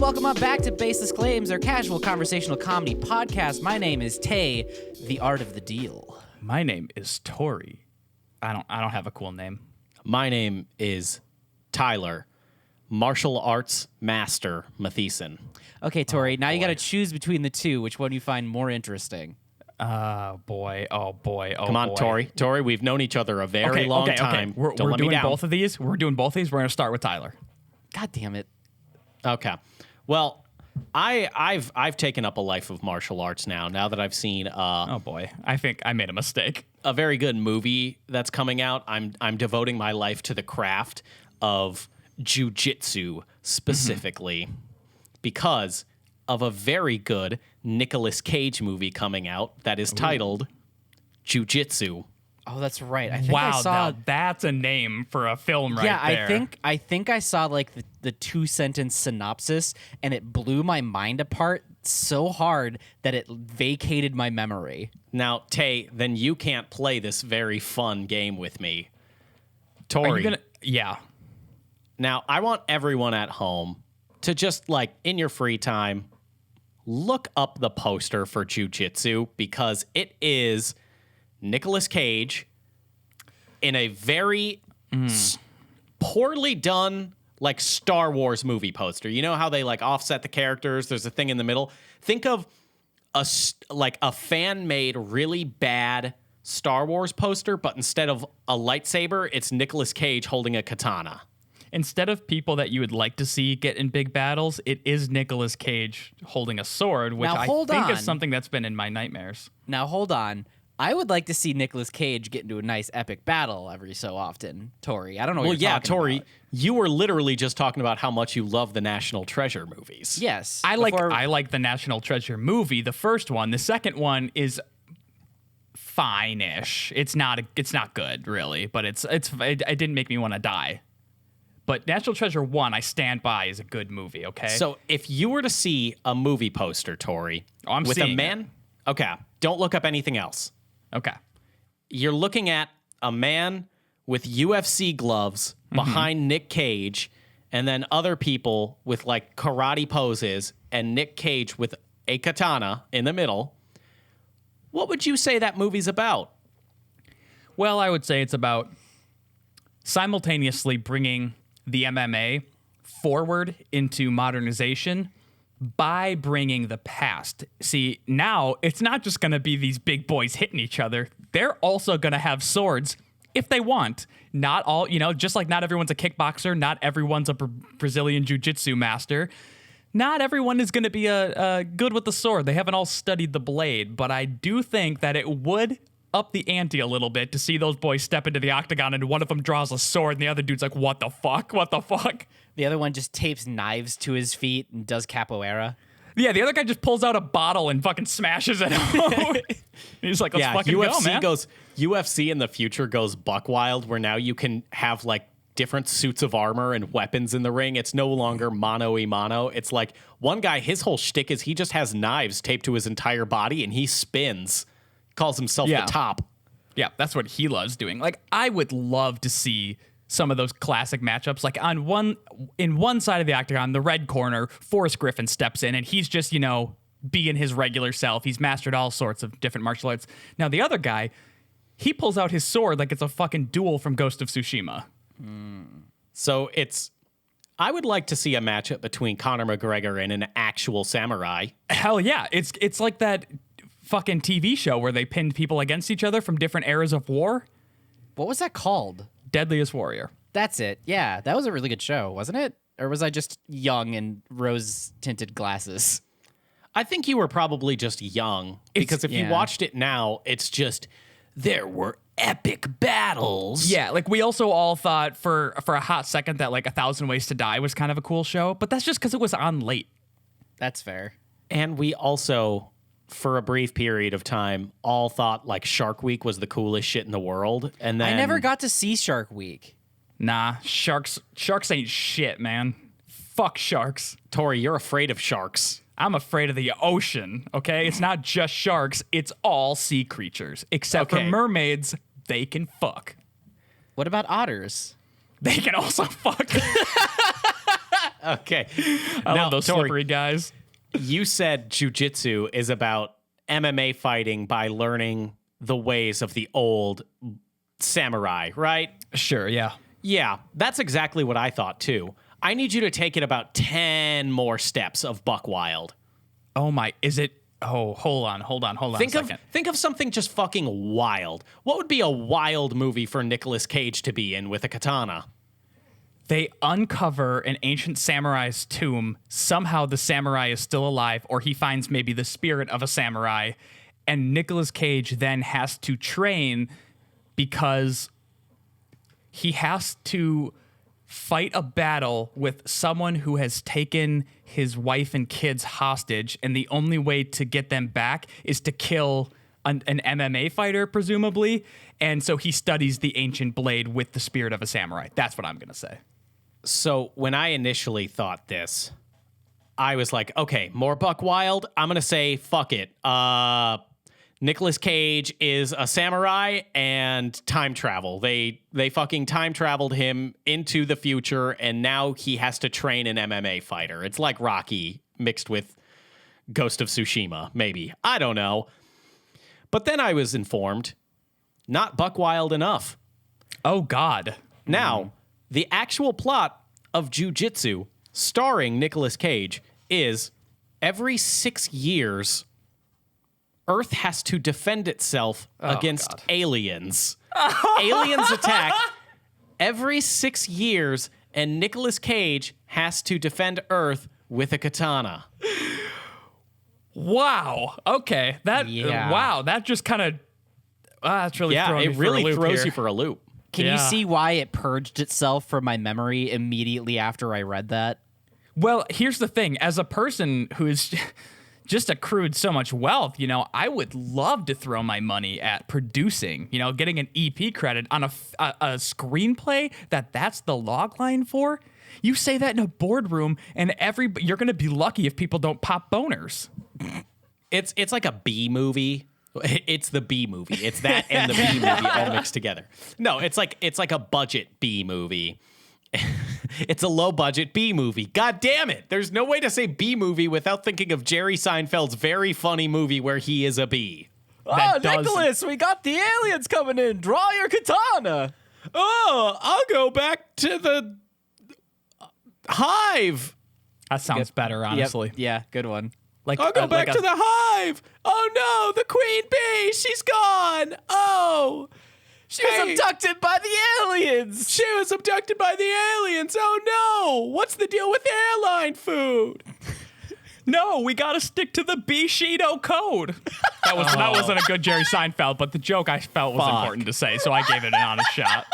welcome on back to Baseless Claims, our casual conversational comedy podcast. My name is Tay, the art of the deal. My name is Tori. I don't have a cool name. My name is Tyler, martial arts master Matheson. Okay, Tori, now you got to choose between the two. Which one you find more interesting? Oh boy. Come on, Tori. Tori, we've known each other a very long time. We're doing both of these. We're doing both of these. We're gonna start with Tyler. God damn it. Okay. Well, I've taken up a life of martial arts now that I've seen Oh boy. I think I made a mistake. a very good movie that's coming out. I'm devoting my life to the craft of Jiu Jitsu specifically because of a very good Nicolas Cage movie coming out that is titled Jiu Jitsu. Oh, that's right. I think I Wow, saw. now that's a name for a film right Yeah, there. I think I saw like the 2-sentence synopsis, and it blew my mind apart so hard that it vacated my memory. Now, Tay, then you can't play this very fun game with me. Are Tori, you gonna? Yeah. now I want everyone at home to just, like, in your free time, look up the poster for Jiu Jitsu because it is Nicolas Cage in a very poorly done, like, Star Wars movie poster. You know how they, like, offset the characters? There's a thing in the middle. Think of a fan-made, really bad Star Wars poster, but instead of a lightsaber, it's Nicolas Cage holding a katana. Instead of people that you would like to see get in big battles, it is Nicolas Cage holding a sword, which Now, I hold think on. is something that's been in my nightmares. Now, hold on. I would like to see Nicolas Cage get into a nice epic battle every so often, Tori. I don't know what Well, you're yeah, talking Tori, about. you were literally just talking about how much you love the National Treasure movies. Yes. I before- like the National Treasure movie, the first one. The second one is fine-ish. It's not good really, but it didn't make me want to die. But National Treasure 1, I stand by, is a good movie, okay? So if you were to see a movie poster, Tori, Oh, I'm with a seeing man, okay, don't look up anything else. okay. You're looking at a man with UFC gloves behind Nick Cage, and then other people with, like, karate poses, and Nick Cage with a katana in the middle. What would you say that movie's about? Well, I would say it's about simultaneously bringing the MMA forward into modernization by bringing the past. See, now it's not just going to be these big boys hitting each other. They're also going to have swords if they want. Not all, just like not everyone's a kickboxer, not everyone's a Brazilian jiu-jitsu master. Not everyone is going to be a good with the sword. They haven't all studied the blade, but I do think that it would up the ante a little bit to see those boys step into the octagon and one of them draws a sword and the other dude's like, what the fuck? What the fuck? The other one just tapes knives to his feet and does capoeira. Yeah, the other guy just pulls out a bottle and fucking smashes it out. He's like, let's fucking UFC go, man. UFC in the future goes buck wild, where now you can have, like, different suits of armor and weapons in the ring. It's no longer mano-a-mano. It's like one guy, his whole shtick is he just has knives taped to his entire body and he spins. Calls himself Yeah. the top. Yeah, that's what he loves doing. Like, I would love to see some of those classic matchups. Like, in one side of the octagon, the red corner, Forrest Griffin steps in, and he's just, being his regular self. He's mastered all sorts of different martial arts. Now, the other guy, he pulls out his sword like it's a fucking duel from Ghost of Tsushima. So I would like to see a matchup between Conor McGregor and an actual samurai. Hell yeah. It's like that fucking TV show where they pinned people against each other from different eras of war. What was that called? Deadliest Warrior. That's it. Yeah, that was a really good show, wasn't it? Or was I just young and rose-tinted glasses? I think you were probably just young, because if you yeah. watched it now, it's just there were epic battles. Yeah, like we also all thought for a hot second that like 1,000 Ways to Die was kind of a cool show, but that's just because it was on late. That's fair. And we also, for a brief period of time, all thought like Shark Week was the coolest shit in the world. And then I never got to see Shark Week. Nah, sharks ain't shit, man. Fuck sharks. Tori, you're afraid of sharks. I'm afraid of the ocean, okay? It's not just sharks, it's all sea creatures. Except for Okay. mermaids, they can fuck. What about otters? They can also fuck. Okay. I Now, love those Tori, slippery guys. you said jiu-jitsu is about MMA fighting by learning the ways of the old samurai, right? Sure, yeah. Yeah, that's exactly what I thought too. I need you to take it about 10 more steps of buck wild. Oh my, is it? Oh, hold on a second. Think of something just fucking wild. What would be a wild movie for Nicolas Cage to be in with a katana? They uncover an ancient samurai's tomb. Somehow the samurai is still alive, or he finds maybe the spirit of a samurai. And Nicolas Cage then has to train because he has to fight a battle with someone who has taken his wife and kids hostage. And the only way to get them back is to kill an MMA fighter, presumably. And so he studies the ancient blade with the spirit of a samurai. That's what I'm going to say. So when I initially thought this, I was like, okay, more buck wild. I'm going to say, fuck it. Nicolas Cage is a samurai and time travel. They fucking time traveled him into the future, and now he has to train an MMA fighter. It's like Rocky mixed with Ghost of Tsushima, maybe. I don't know. But then I was informed, not buck wild enough. Oh, God. Now, the actual plot of Jiu Jitsu, starring Nicolas Cage, is every 6 years, Earth has to defend itself against aliens. Aliens attack every 6 years, and Nicolas Cage has to defend Earth with a katana. Wow. Okay. Wow. That just kind of. That's really throwing me it really for a loop throws here. you for a loop. Can you Yeah. see why it purged itself from my memory immediately after I read that? Well, here's the thing. As a person who is just accrued so much wealth, I would love to throw my money at producing, getting an EP credit on a screenplay that's the log line for. You say that in a boardroom, and you're going to be lucky if people don't pop boners. It's like a B movie. It's the B movie. It's that and the B movie all mixed together. No, it's like a budget B movie. It's a low budget B movie. God damn it. There's no way to say B movie without thinking of Jerry Seinfeld's very funny movie where he is a bee. Nicholas, we got the aliens coming in. Draw your katana. Oh, I'll go back to the hive. That sounds better, honestly. Yep. Yeah, good one. I'll go back to the hive. Oh no, the queen bee, she's gone. Oh, She was abducted by the aliens. She was abducted by the aliens. Oh no, what's the deal with airline food? No, we got to stick to the Bushido code. That wasn't a good Jerry Seinfeld, but the joke I felt was important to say, so I gave it an honest shot.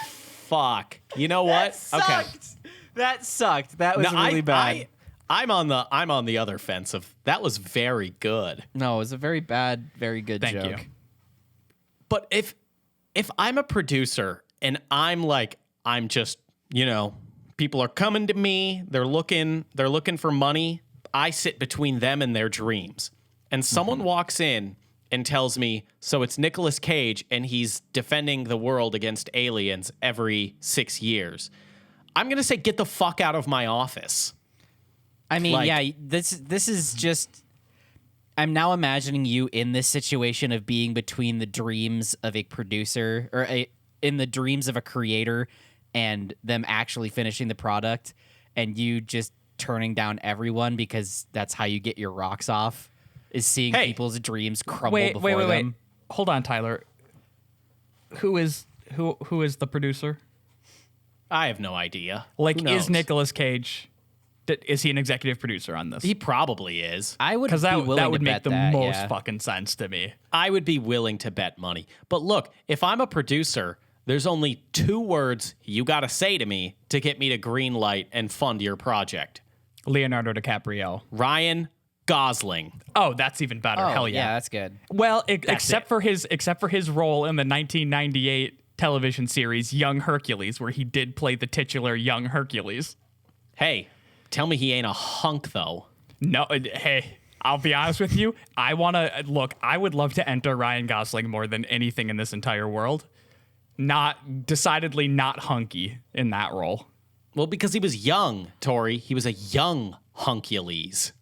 Fuck. You know what? That sucked. That was really bad. I'm on the other fence of that was very good. No, it was a very bad, very good Thank joke. you. But if I'm a producer and I'm just, people are coming to me, they're looking for money, I sit between them and their dreams. And someone walks in and tells me, so it's Nicolas Cage and he's defending the world against aliens every 6 years. I'm going to say, get the fuck out of my office. I mean, this is just. I'm now imagining you in this situation of being between the dreams of a producer or in the dreams of a creator and them actually finishing the product, and you just turning down everyone because that's how you get your rocks off, is seeing people's dreams crumble before them. Hold on, Tyler. Who is the producer? I have no idea. Is Nicolas Cage? Is he an executive producer on this? He probably is. I would Because be willing that would to make bet the that, most yeah. fucking sense to me. I would be willing to bet money. But look, if I'm a producer, there's only 2 words you got to say to me to get me to green light and fund your project. Leonardo DiCaprio. Ryan Gosling. Oh, that's even better. Hell yeah. that's good. Well, except for his role in the 1998 television series Young Hercules, where he did play the titular Young Hercules. Hey, tell me he ain't a hunk, though. No, hey, I'll be honest with you. I would love to enter Ryan Gosling more than anything in this entire world. Decidedly not hunky in that role. Well, because he was young, Tori. He was a young Huncules.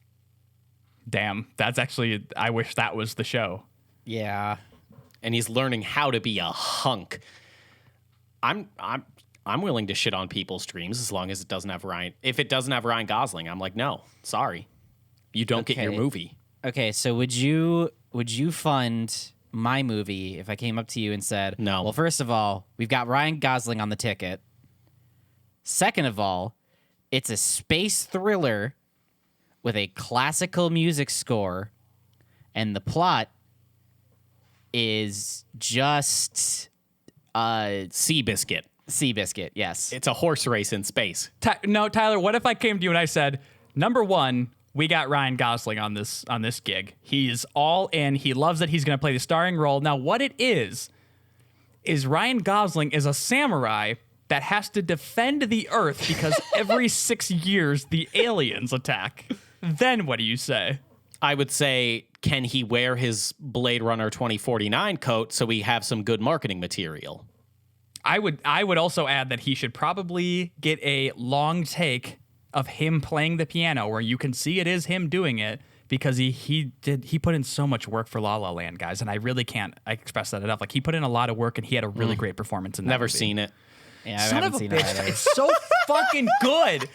Damn, that's actually, I wish that was the show. Yeah. And he's learning how to be a hunk. I'm willing to shit on people's dreams as long as it doesn't have Ryan. If it doesn't have Ryan Gosling, I'm like, no, sorry. You don't get your movie. Okay, so would you fund my movie if I came up to you and said, no? Well, first of all, we've got Ryan Gosling on the ticket. Second of all, it's a space thriller with a classical music score, and the plot is just Seabiscuit. Seabiscuit, yes. It's a horse race in space. No, Tyler, what if I came to you and I said, number one, we got Ryan Gosling on this gig. He's all in. He loves it. He's going to play the starring role. Now, what it is Ryan Gosling is a samurai that has to defend the Earth because every 6 years the aliens attack. Then what do you say? I would say, can he wear his Blade Runner 2049 coat so we have some good marketing material? I would also add that he should probably get a long take of him playing the piano where you can see it is him doing it, because he put in so much work for La La Land, guys, and I really can't express that enough. Like, he put in a lot of work and he had a really great performance in that Never movie. seen it. Yeah, I haven't seen it either. It's so fucking good.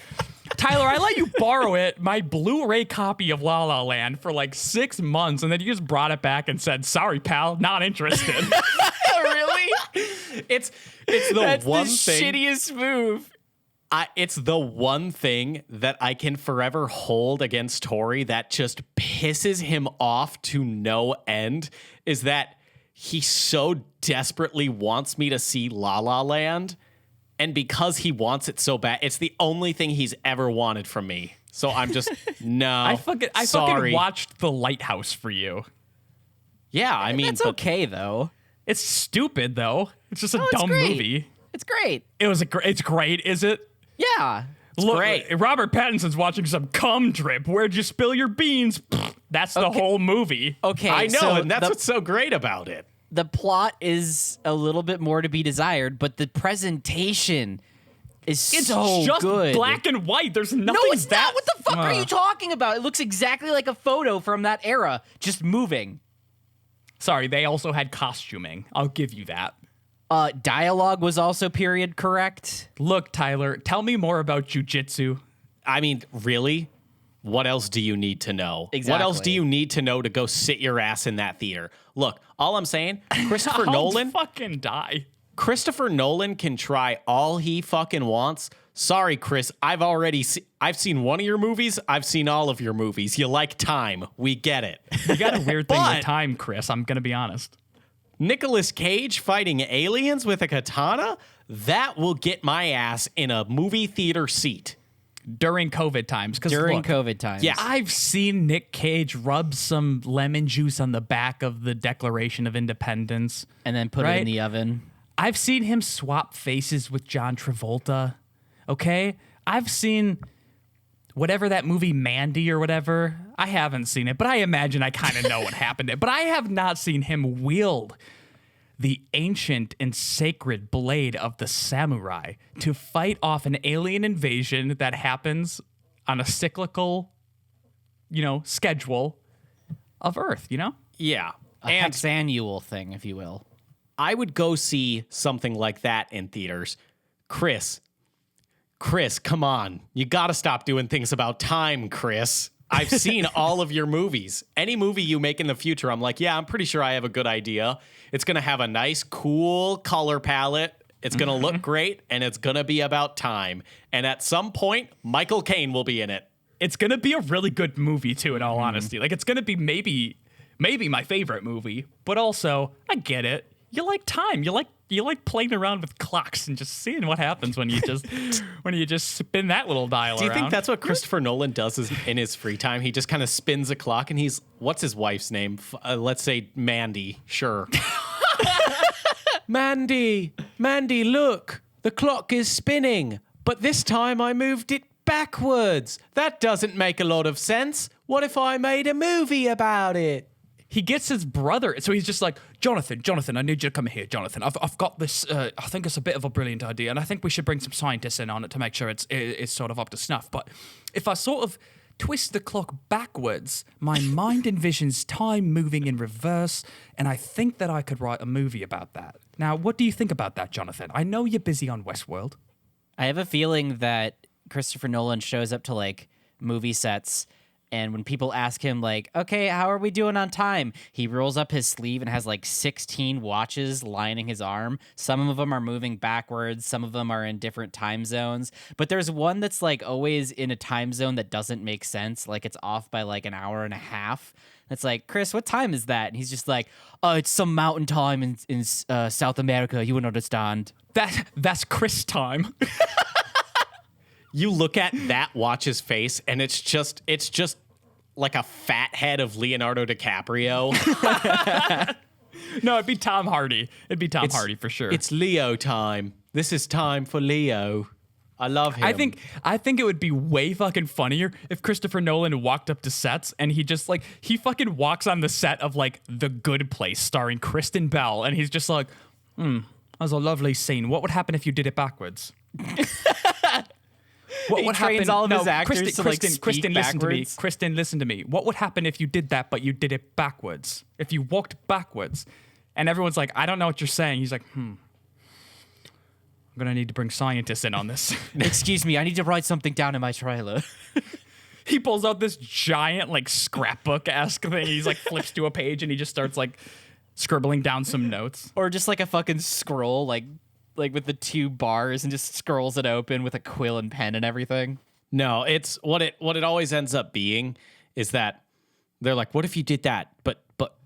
Tyler, I let you borrow my Blu-ray copy of La La Land for like 6 months, and then you just brought it back and said, sorry, pal, not interested. Really? It's the That's one the thing. shittiest move. It's the one thing that I can forever hold against Tori that just pisses him off to no end, is that he so desperately wants me to see La La Land, and because he wants it so bad, it's the only thing he's ever wanted from me. So I'm just, no, I fucking watched The Lighthouse for you. Yeah, I mean, It's okay, though. It's stupid, though. It's just a it's dumb great. movie. It's great. It's great, is it? Yeah. Look, great. Robert Pattinson's watching some cum drip. Where'd you spill your beans? That's the whole movie. Okay, I know, so and that's what's so great about it. the plot is a little bit more to be desired, but the presentation is It's so just good. black and white. There's nothing. No, it's not. What the fuck are you talking about? It looks exactly like a photo from that era, just moving. Sorry, they also had costuming. I'll give you that. Dialogue was also period correct. Look, Tyler, tell me more about Jiu Jitsu. I mean, really? What else do you need to know? Exactly. What else do you need to know to go sit your ass in that theater? Look, all I'm saying, Christopher Nolan, fucking die. Christopher Nolan can try all he fucking wants. Sorry, Chris, I've seen one of your movies. I've seen all of your movies. You like time. We get it. You got a weird thing But- with time, Chris. I'm going to be honest. Nicolas Cage fighting aliens with a katana? That will get my ass in a movie theater seat. During COVID times. During COVID times. Yeah. I've seen Nick Cage rub some lemon juice on the back of the Declaration of Independence. And then put it in the oven. I've seen him swap faces with John Travolta. Okay? I've seen whatever that movie Mandy or whatever. I haven't seen it, but I imagine I kind of know what happened. But I have not seen him wield the ancient and sacred blade of the samurai to fight off an alien invasion that happens on a cyclical, schedule of Earth, Yeah. A hexannual thing, if you will. I would go see something like that in theaters. Chris, come on. You got to stop doing things about time, Chris. I've seen all of your movies. Any movie you make in the future, I'm like, yeah, I'm pretty sure I have a good idea. It's going to have a nice, cool color palette. It's going to look great, and it's going to be about time. And at some point, Michael Caine will be in it. It's going to be a really good movie, too, in all honesty. Like, it's going to be maybe my favorite movie, but also, I get it. You like time. You like playing around with clocks and just seeing what happens when you just spin that little dial around. Do you think that's what Christopher Nolan does in his free time? He just kind of spins a clock, and what's his wife's name? Let's say Mandy. Sure. Mandy, look, the clock is spinning, but this time I moved it backwards. That doesn't make a lot of sense. What if I made a movie about it? he gets his brother. So he's just like, Jonathan, I need you to come here, Jonathan. I've got this, I think it's a bit of a brilliant idea, and I think we should bring some scientists in on it to make sure it's sort of up to snuff. But if I sort of twist the clock backwards, my mind envisions time moving in reverse, and I think that I could write a movie about that. Now, what do you think about that, Jonathan? I know you're busy on Westworld. I have a feeling that Christopher Nolan shows up to like movie sets, and when people ask him like, okay, how are we doing on time? He rolls up his sleeve and has like 16 watches lining his arm. Some of them are moving backwards. Some of them are in different time zones. But there's one that's like always in a time zone that doesn't make sense. Like it's off by like an hour and a half. It's like, Chris, what time is that? And he's just like, oh, it's some mountain time in South America. You wouldn't understand. That's Chris time. You look at that watch's face, and it's just like a fat head of Leonardo DiCaprio. No, it'd be Tom Hardy. It'd be Tom Hardy for sure. It's Leo time. This is time for Leo. I love him. I think it would be way fucking funnier if Christopher Nolan walked up to sets and he just like, he fucking walks on the set of like The Good Place starring Kristen Bell, and he's just like, that was a lovely scene. What would happen if you did it backwards? What would trains happen? all of his actors to, like, speak Kristen, listen to me. backwards? Kristen, listen to me. What would happen if you did that, but you did it backwards? If you walked backwards, and everyone's like, I don't know what you're saying. He's like, I'm gonna need to bring scientists in on this. Excuse me, I need to write something down in my trailer. He pulls out this giant like scrapbook-esque thing. He's like flips to a page and he just starts like scribbling down some notes. Or just like a fucking scroll, like with the 2 bars, and just scrolls it open with a quill and pen and everything. No, it's what it always ends up being is that they're like, what if you did that, but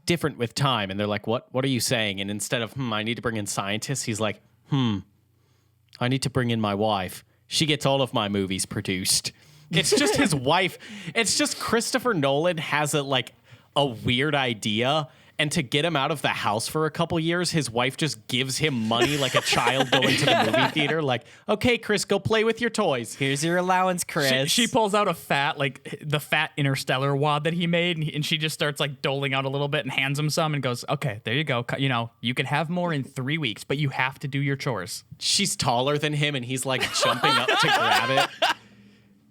different with time? And they're like, what are you saying? And instead of, I need to bring in scientists, he's like, I need to bring in my wife. She gets all of my movies produced. It's just his wife. It's just Christopher Nolan has a weird idea, and to get him out of the house for a couple years, his wife just gives him money like a child going to the movie theater. Like, okay, Chris, go play with your toys. Here's your allowance, Chris. She pulls out the fat Interstellar wad that he made, and she just starts like doling out a little bit and hands him some and goes, okay, there you go. You know, you can have more in 3 weeks, but you have to do your chores. She's taller than him, and he's like jumping up to grab it.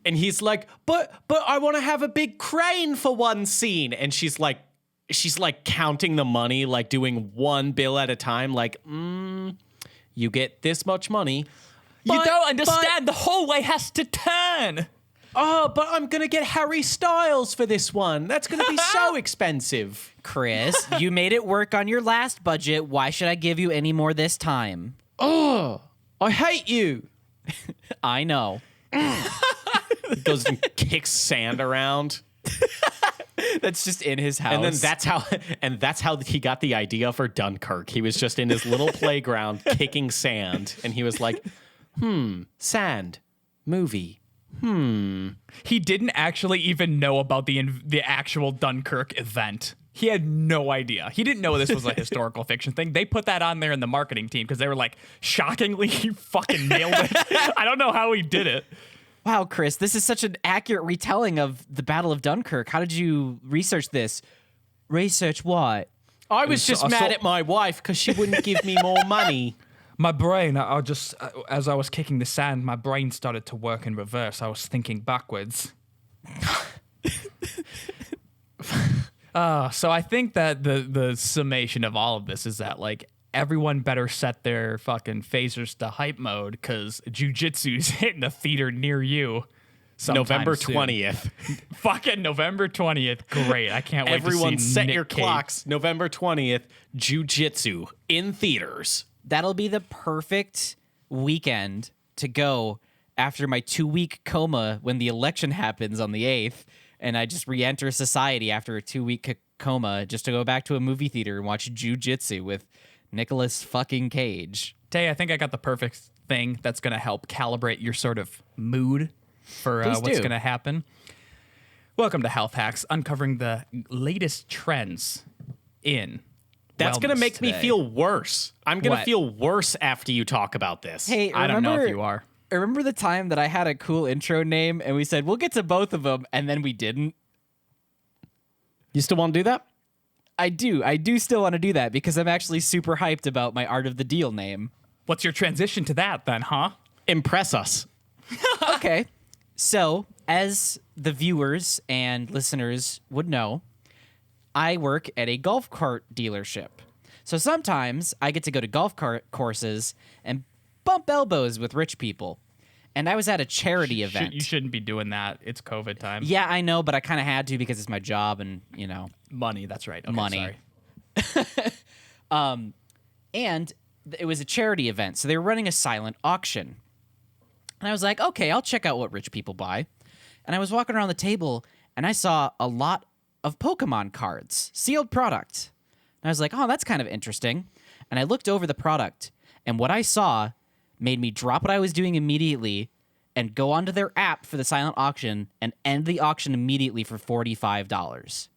And he's like, but I want to have a big crane for one scene. And she's like counting the money, like doing one bill at a time. Like, you get this much money. You don't understand. The whole way has to turn. Oh, but I'm going to get Harry Styles for this one. That's going to be so expensive. Chris, you made it work on your last budget. Why should I give you any more this time? Oh, I hate you. I know. He goes and kicks sand around. That's just in his house. And then that's how he got the idea for Dunkirk. He was just in his little playground kicking sand, and he was like, sand, movie. He didn't actually even know about the actual Dunkirk event. He had no idea. He didn't know this was a historical fiction thing. They put that on there in the marketing team because they were like, shockingly, he fucking nailed it. I don't know how he did it. Wow, Chris, this is such an accurate retelling of the Battle of Dunkirk. How did you research this? Research what? I was just mad at my wife because she wouldn't give me more money. My brain, I just, as I was kicking the sand, my brain started to work in reverse. I was thinking backwards. So I think that the summation of all of this is that, like, everyone better set their fucking phasers to hype mode because Jiu Jitsu's hitting a theater near you. November soon. 20th. Fucking November 20th. Great. I can't wait to see Everyone set Nick your Cage. clocks. November 20th, Jiu Jitsu in theaters. That'll be the perfect weekend to go after my 2-week coma when the election happens on the 8th, and I just re-enter society after a 2-week coma just to go back to a movie theater and watch Jiu Jitsu with Nicolas fucking Cage. Tay, I think I got the perfect thing that's going to help calibrate your sort of mood for what's going to happen. Welcome to Health Hacks, uncovering the latest trends in That's going to make me today. feel worse. I'm going to What? feel worse after you talk about this. Hey, I don't know if you are. Remember the time that I had a cool intro name and we said, we'll get to both of them, and then we didn't? You still want to do that? I do still want to do that because I'm actually super hyped about my Art of the Deal name. What's your transition to that then, huh? Impress us. Okay. So, as the viewers and listeners would know, I work at a golf cart dealership. So sometimes I get to go to golf cart courses and bump elbows with rich people. And I was at a charity event. You shouldn't be doing that. It's COVID time. Yeah, I know, but I kind of had to because it's my job and, Money, that's right. Okay, money. Sorry. And it was a charity event, so they were running a silent auction. And I was like, okay, I'll check out what rich people buy. And I was walking around the table, and I saw a lot of Pokemon cards, sealed product. And I was like, oh, that's kind of interesting. And I looked over the product, and what I saw made me drop what I was doing immediately and go onto their app for the silent auction and end the auction immediately for $45.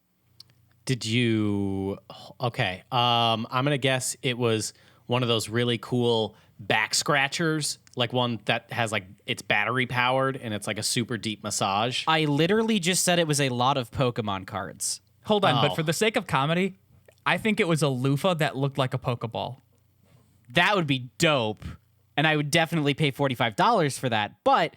Did you? Okay. I'm gonna guess it was one of those really cool back scratchers, like one that has like it's battery powered and it's like a super deep massage. I literally just said it was a lot of Pokemon cards. Hold on, Oh. but for the sake of comedy, I think it was a loofah that looked like a Pokeball. That would be dope. And I would definitely pay $45 for that. But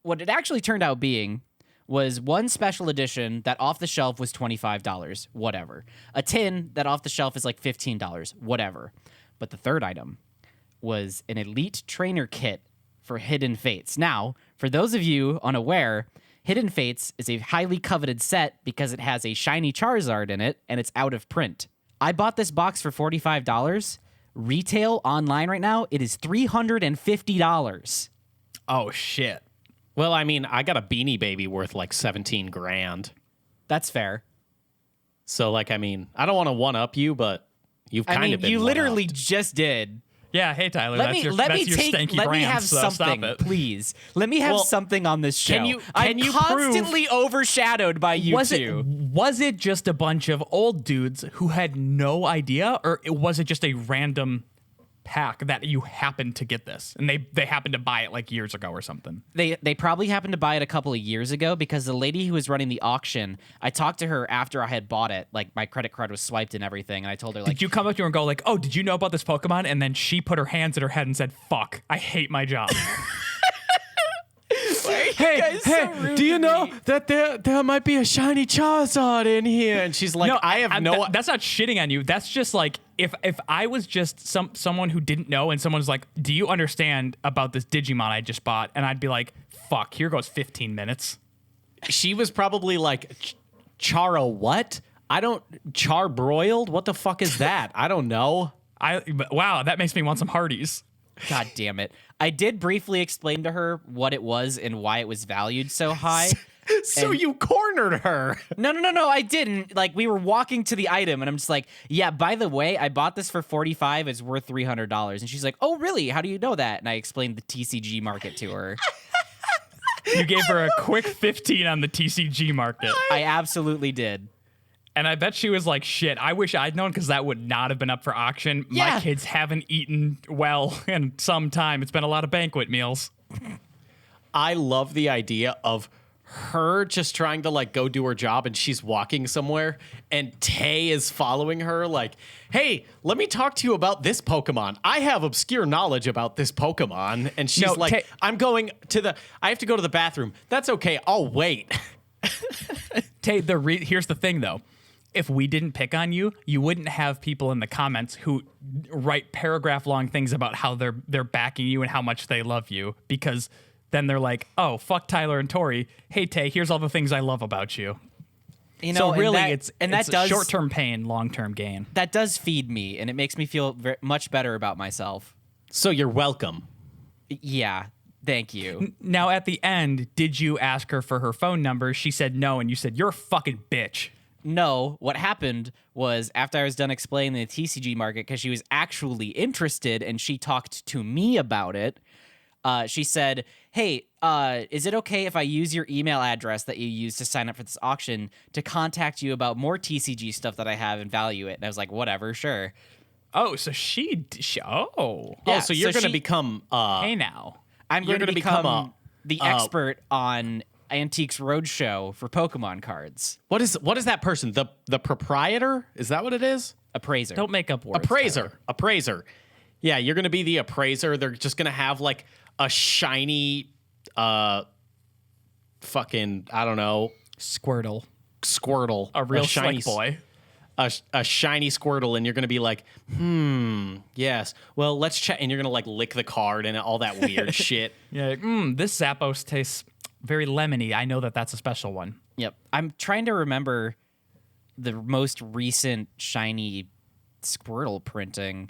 what it actually turned out being was one special edition that off the shelf was $25, whatever. A tin that off the shelf is like $15, whatever. But the third item was an elite trainer kit for Hidden Fates. Now, for those of you unaware, Hidden Fates is a highly coveted set because it has a shiny Charizard in it and it's out of print. I bought this box for $45. Retail online right now, it is $350. Oh, shit. Well, I mean, I got a Beanie Baby worth like 17 grand. That's fair. So, like, I mean, I don't want to one up you, but you've kind of been you literally one-upped. just did. Yeah, hey, Tyler, Let that's me your stanky let brand, me have so something, stop it. please. Let me have Well, something on this show. can I'm you constantly overshadowed by you Was two. was it just a bunch of old dudes who had no idea, or was it just a random pack that you happened to get this and they happened to buy it like years ago or something? They probably happened to buy it a couple of years ago because the lady who was running the auction, I talked to her after I had bought it. Like my credit card was swiped and everything, and I told her like, Did you come up to her and go like, "Oh, did you know about this Pokemon?" And then she put her hands at her head and said, "Fuck, I hate my job." Hey, do you know that there might be a shiny Charizard in here? And she's like, That's not shitting on you. That's just like if I was just someone who didn't know and someone's like, "Do you understand about this Digimon I just bought?" And I'd be like, "Fuck, here goes 15 minutes." She was probably like, Chara what? Charbroiled? What the fuck is that? I don't know. Wow, that makes me want some Hardee's. God damn it. I did briefly explain to her what it was and why it was valued so high. So you cornered her. No, I didn't. Like, we were walking to the item, and I'm just like, yeah, by the way, I bought this for $45. It's worth $300. And she's like, oh, really? How do you know that? And I explained the TCG market to her. You gave her a quick 15 on the TCG market. I absolutely did. And I bet she was like, shit, I wish I'd known because that would not have been up for auction. Yeah. My kids haven't eaten well in some time. It's been a lot of banquet meals. I love the idea of her just trying to like go do her job and she's walking somewhere and Tay is following her like, hey, let me talk to you about this Pokemon. I have obscure knowledge about this Pokemon. And she's like, Tay- I have to go to the bathroom. That's okay. I'll wait. Tay, here's the thing though. If we didn't pick on you, you wouldn't have people in the comments who write paragraph long things about how they're backing you and how much they love you, because then they're like, oh, fuck Tyler and Tori. Hey, Tay, here's all the things I love about you. You know, So really, and that it's does short-term pain, long-term gain. that does feed me, and it makes me feel much better about myself. So you're welcome. Yeah, thank you. Now, at the end, did you ask her for her phone number? She said no, and you said, you're a fucking bitch. No, what happened was after I was done explaining the TCG market, because she was actually interested and she talked to me about it, she said, hey, is it okay if I use your email address that you used to sign up for this auction to contact you about more TCG stuff that I have and value it? And I was like, whatever, sure. Oh, so Oh, Yeah, so you're so going to she- become hey now. I'm You're going to gonna become become the expert on Antiques Roadshow for Pokemon cards. What is that person? The proprietor? Is that what it is? Appraiser. Don't make up words. Appraiser. Yeah, you're gonna be the appraiser. They're just gonna have like a shiny, fucking I don't know, Squirtle, a real shiny slick boy. A shiny Squirtle, and you're gonna be like, yes. Well, let's check, and you're gonna like lick the card and all that weird shit. Yeah, this Zappos tastes very lemony. I know that's a special one. Yep. I'm trying to remember the most recent shiny Squirtle printing.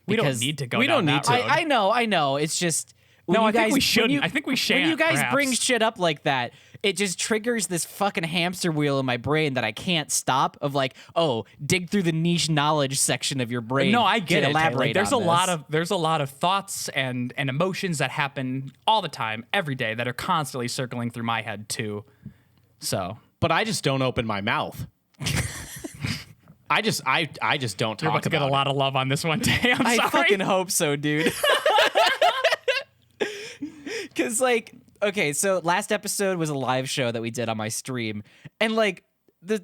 We don't because need to go we down don't that need road. to. I know. It's just No, I think guys, we shouldn't. when you- I think we shan't, When you guys perhaps. bring shit up like that, it just triggers this fucking hamster wheel in my brain that I can't stop. Of like, oh, dig through the niche knowledge section of your brain. No, I get to it. Tay. Elaborate Like, there's on a lot this. of thoughts and emotions that happen all the time, every day, that are constantly circling through my head too. So But I just don't open my mouth. I just don't you're talk about to get a about lot of love on this one, Tay. I'm I sorry. fucking hope so, dude. Because, like, okay, so last episode was a live show that we did on my stream, and like the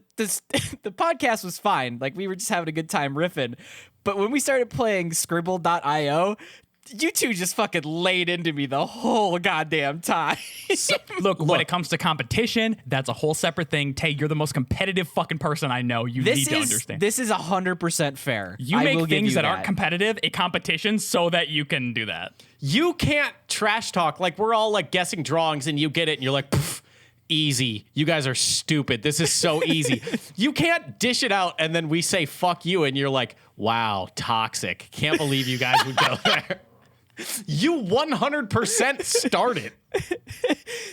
podcast was fine. Like, we were just having a good time riffing, but when we started playing Scribble.io, you two just fucking laid into me the whole goddamn time. Look, when it comes to competition, that's a whole separate thing. Tay, you're the most competitive fucking person I know. You need to understand. This is 100% fair. You I make will give things you that aren't competitive a competition so that you can do that. You can't trash talk. Like, we're all like guessing drawings and you get it and you're like, "Pff, easy. You guys are stupid. This is so easy." You can't dish it out and then we say fuck you and you're like, wow, toxic. Can't believe you guys would go there. You 100% started.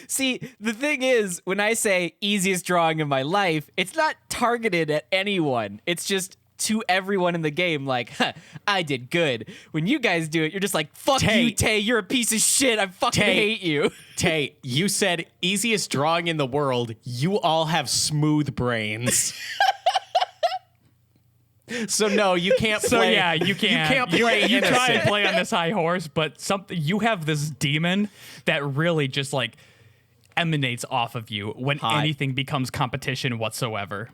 See, the thing is, when I say easiest drawing of my life, it's not targeted at anyone. It's just to everyone in the game, like, huh, I did good. When you guys do it, you're just like, fuck Tay. you, Tay, you're a piece of shit. I fucking Tay. hate you. Tay, you said easiest drawing in the world. You all have smooth brains. So no, you can't play. So yeah, you can't. You can't play You try and innocent. play on this high horse, but you have this demon that really just like emanates off of you when Hi. anything becomes competition whatsoever.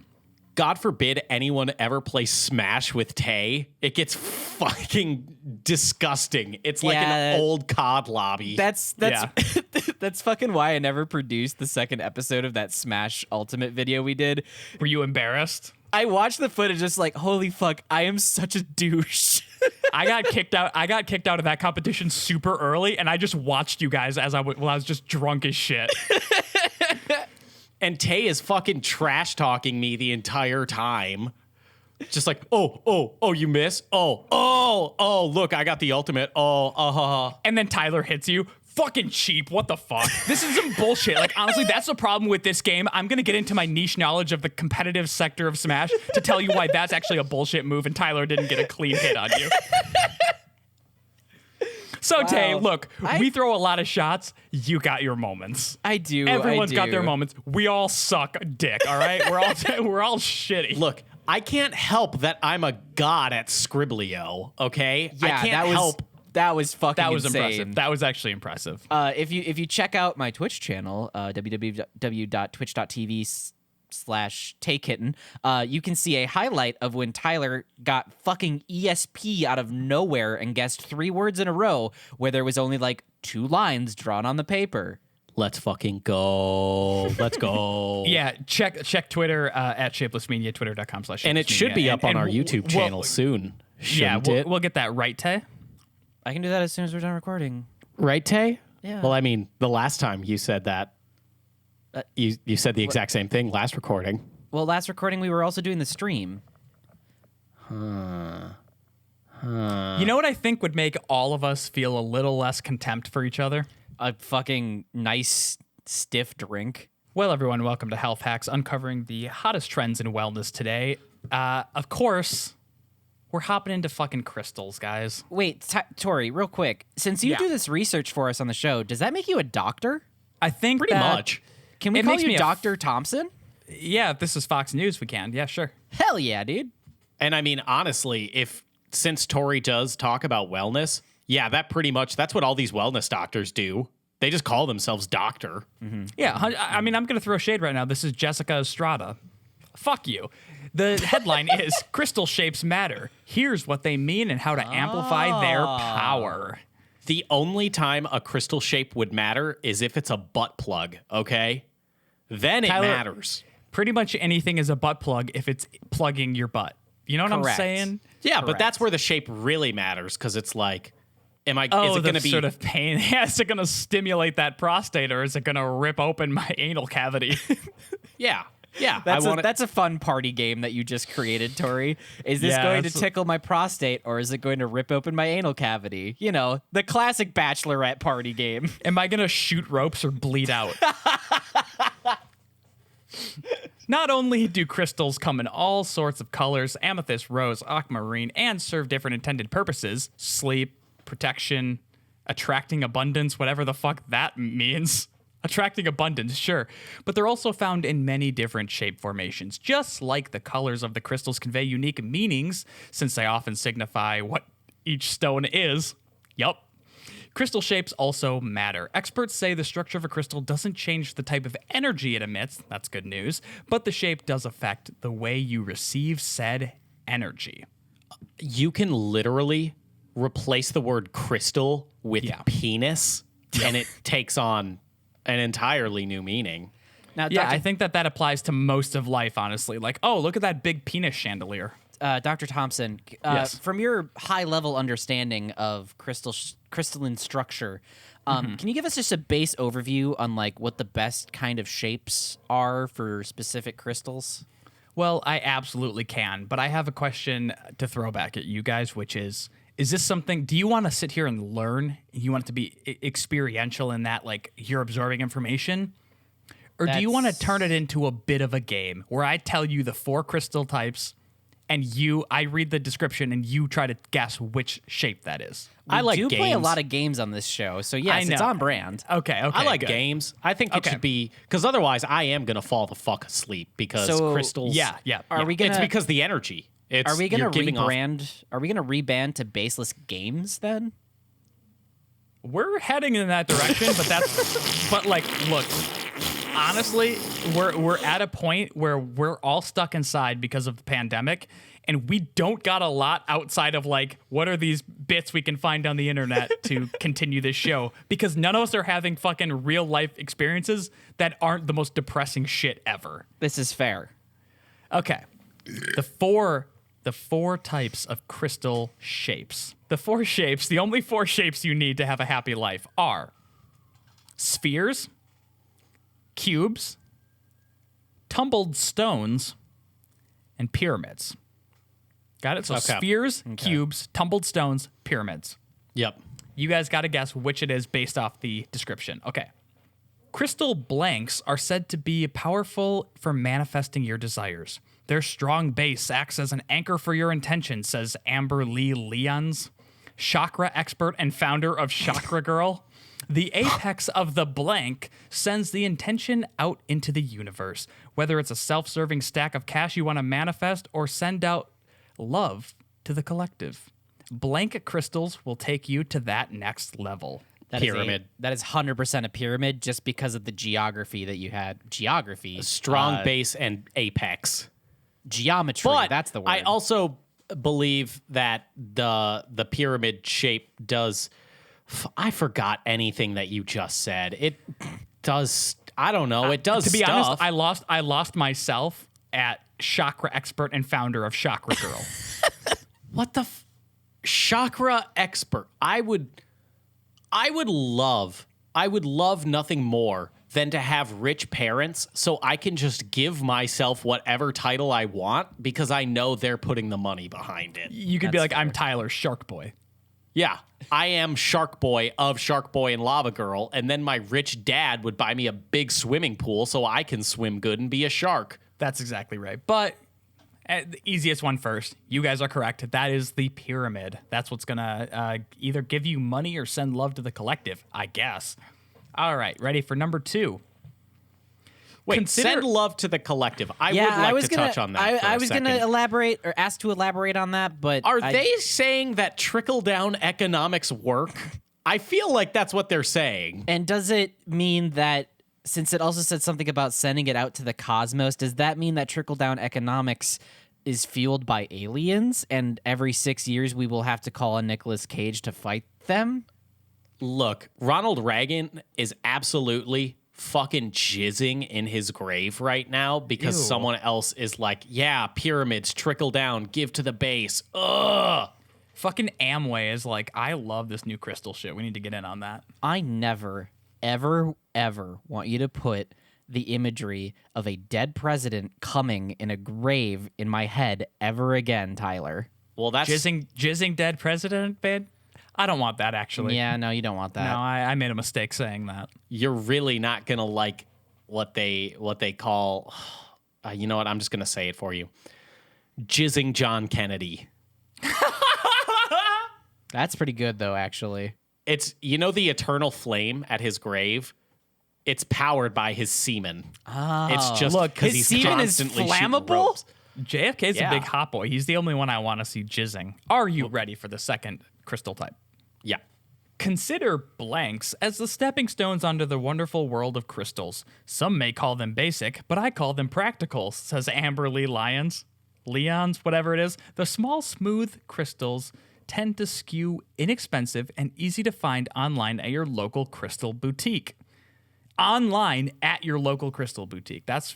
God forbid anyone ever play Smash with Tay. It gets fucking disgusting. It's like Yeah. an old COD lobby. That's that's fucking why I never produced the second episode of that Smash Ultimate video we did. Were you embarrassed? I watched the footage just like, holy fuck, I am such a douche. I got kicked out. I got kicked out of that competition super early, and I just watched you guys as I was just drunk as shit. And Tay is fucking trash talking me the entire time. Just like, oh, you miss? Oh, look, I got the ultimate. And then Tyler hits you. Fucking cheap. What the fuck? This is some bullshit. Like, honestly, that's the problem with this game. I'm going to get into my niche knowledge of the competitive sector of Smash to tell you why that's actually a bullshit move and Tyler didn't get a clean hit on you. So, Wow. Tay, look, we throw a lot of shots. You got your moments. I do. Everyone's I got do. their moments. We all suck dick, all right? We're all shitty. Look, I can't help that I'm a god at Scriblio, okay? Yeah, I can't help. That was fucking That was insane. impressive. That was actually impressive. If you check out my Twitch channel, www.twitch.tv/taykitten, you can see a highlight of when Tyler got fucking ESP out of nowhere and guessed 3 words in a row where there was only like 2 lines drawn on the paper. Let's fucking go. Let's go. Yeah, check Twitter at Shapeless Media, twitter.com/shapeless And it should be up on our we'll- YouTube channel soon. Yeah, Shouldn't it? we'll get that right, Tay. I can do that as soon as we're done recording. Right, Tay? Yeah. Well, I mean, the last time you said that, you said the exact same thing last recording. Well, last recording we were also doing the stream. You know what I think would make all of us feel a little less contempt for each other? A fucking nice stiff drink. Well, everyone, welcome to Health Hacks, uncovering the hottest trends in wellness today. Of course, we're hopping into fucking crystals, guys. Wait, Tori, real quick. Since you Yeah. do this research for us on the show, does that make you a doctor? I think Pretty that- much. Can we It call makes you me a Dr. Thompson? Yeah, if this is Fox News, we can. Yeah, sure. Hell yeah, dude. And I mean, honestly, since Tori does talk about wellness, yeah, that's what all these wellness doctors do. They just call themselves Doctor. Yeah, I mean, I'm going to throw shade right now. This is Jessica Estrada. Fuck you. The headline is Crystal Shapes Matter. Here's what they mean and how to amplify their power. The only time a crystal shape would matter is if it's a butt plug, okay? Then it Tyler, matters. Pretty much anything is a butt plug if it's plugging your butt. You know what Correct. I'm saying? Yeah, Correct. but that's where the shape really matters because it's like, is it the going to be sort of pain? Yeah, is it going to stimulate that prostate or is it going to rip open my anal cavity? Yeah. Yeah. That's a fun party game that you just created, Tori. Is this Yeah, going to it's- tickle my prostate or is it going to rip open my anal cavity? You know, the classic bachelorette party game. Am I going to shoot ropes or bleed out? Not only do crystals come in all sorts of colors, amethyst, rose, aquamarine, and serve different intended purposes, sleep, protection, attracting abundance, whatever the fuck that means. Attracting abundance, sure. But they're also found in many different shape formations. Just like the colors of the crystals convey unique meanings, since they often signify what each stone is. Yup. Crystal shapes also matter. Experts say the structure of a crystal doesn't change the type of energy it emits, that's good news, but the shape does affect the way you receive said energy. You can literally replace the word crystal with penis, and it takes on an entirely new meaning. Now, Yeah, I think that applies to most of life, honestly. Like, oh, look at that big penis chandelier. Dr. Thompson, Yes. from your high-level understanding of crystalline structure, can you give us just a base overview on like what the best kind of shapes are for specific crystals? Well, I absolutely can, but I have a question to throw back at you guys, which is this something, do you want to sit here and learn? You want it to be experiential in that, like, you're absorbing information? Or do you want to turn it into a bit of a game where I tell you the 4 crystal types and I read the description and you try to guess which shape that is? I like do games. play a lot of games on this show, so yes, it's know. on brand. Okay, I like good. games. I think it Okay. should be, because otherwise I am going to fall the fuck asleep because So, crystals. Yeah. Are we gonna? It's because the energy. Are we gonna you're giving off- rebrand? Are we gonna rebrand to Baseless Games then? We're heading in that direction, but like, look, honestly, we're at a point where we're all stuck inside because of the pandemic, and we don't got a lot outside of like, what are these bits we can find on the internet to continue this show? Because none of us are having fucking real life experiences that aren't the most depressing shit ever. This is fair. Okay. The four types of crystal shapes. The only 4 shapes you need to have a happy life are spheres, cubes, tumbled stones, and pyramids. Got it? So Okay. spheres, cubes, tumbled stones, pyramids. Yep. You guys got to guess which it is based off the description. Okay. Crystal blanks are said to be powerful for manifesting your desires. Their strong base acts as an anchor for your intention, says Amber Lee Leons, chakra expert and founder of Chakra Girl. The apex of the blank sends the intention out into the universe, whether it's a self-serving stack of cash you want to manifest or send out love to the collective. Blank crystals will take you to that next level. Pyramid. That is 100% a pyramid just because of the geography that you had. Geography. Strong base and apex. Geometry. But that's the word. I also believe that the pyramid shape does. I forgot anything that you just said. It does. I don't know. It does. To be stuff. honest, I lost myself at chakra expert and founder of Chakra Girl. What the chakra expert? I would love nothing more than to have rich parents so I can just give myself whatever title I want because I know they're putting the money behind it. You could be like, I'm Tyler Shark Boy. Yeah, I am Shark Boy of Shark Boy and Lava Girl, and then my rich dad would buy me a big swimming pool so I can swim good and be a shark. That's exactly right. But the easiest one first. You guys are correct. That is the pyramid. That's what's going to either give you money or send love to the collective, I guess. All right, ready for number 2. Wait, send love to the collective. I would like to touch on that. I was going to elaborate or ask to elaborate on that, but Are they saying that trickle-down economics work? I feel like that's what they're saying. And does it mean that, since it also said something about sending it out to the cosmos, does that mean that trickle-down economics is fueled by aliens, and every 6 years we will have to call on Nicolas Cage to fight them? Look, Ronald Reagan is absolutely fucking jizzing in his grave right now because Ew. someone else is like, yeah, pyramids, trickle down, give to the base. Ugh. Fucking Amway is like, I love this new crystal shit. We need to get in on that. I never, ever, ever want you to put the imagery of a dead president coming in a grave in my head ever again, Tyler. Well, that's Jizzing dead president, babe? I don't want that, actually. Yeah, no, you don't want that. No, I made a mistake saying that. you're really not gonna like what they call. You know what? I'm just gonna say it for you. Jizzing John Kennedy. That's pretty good, though, actually. It's the eternal flame at his grave. It's powered by his semen. Oh, It's just look, because his he's semen is constantly shooting flammable? ropes. JFK's Yeah. a big hot boy. He's the only one I want to see jizzing. Are you ready for the second crystal type? Yeah. Consider blanks as the stepping stones onto the wonderful world of crystals. Some may call them basic, but I call them practical, says Amber Lee Leons, whatever it is. The small, smooth crystals tend to skew inexpensive and easy to find online at your local crystal boutique. Online at your local crystal boutique. That's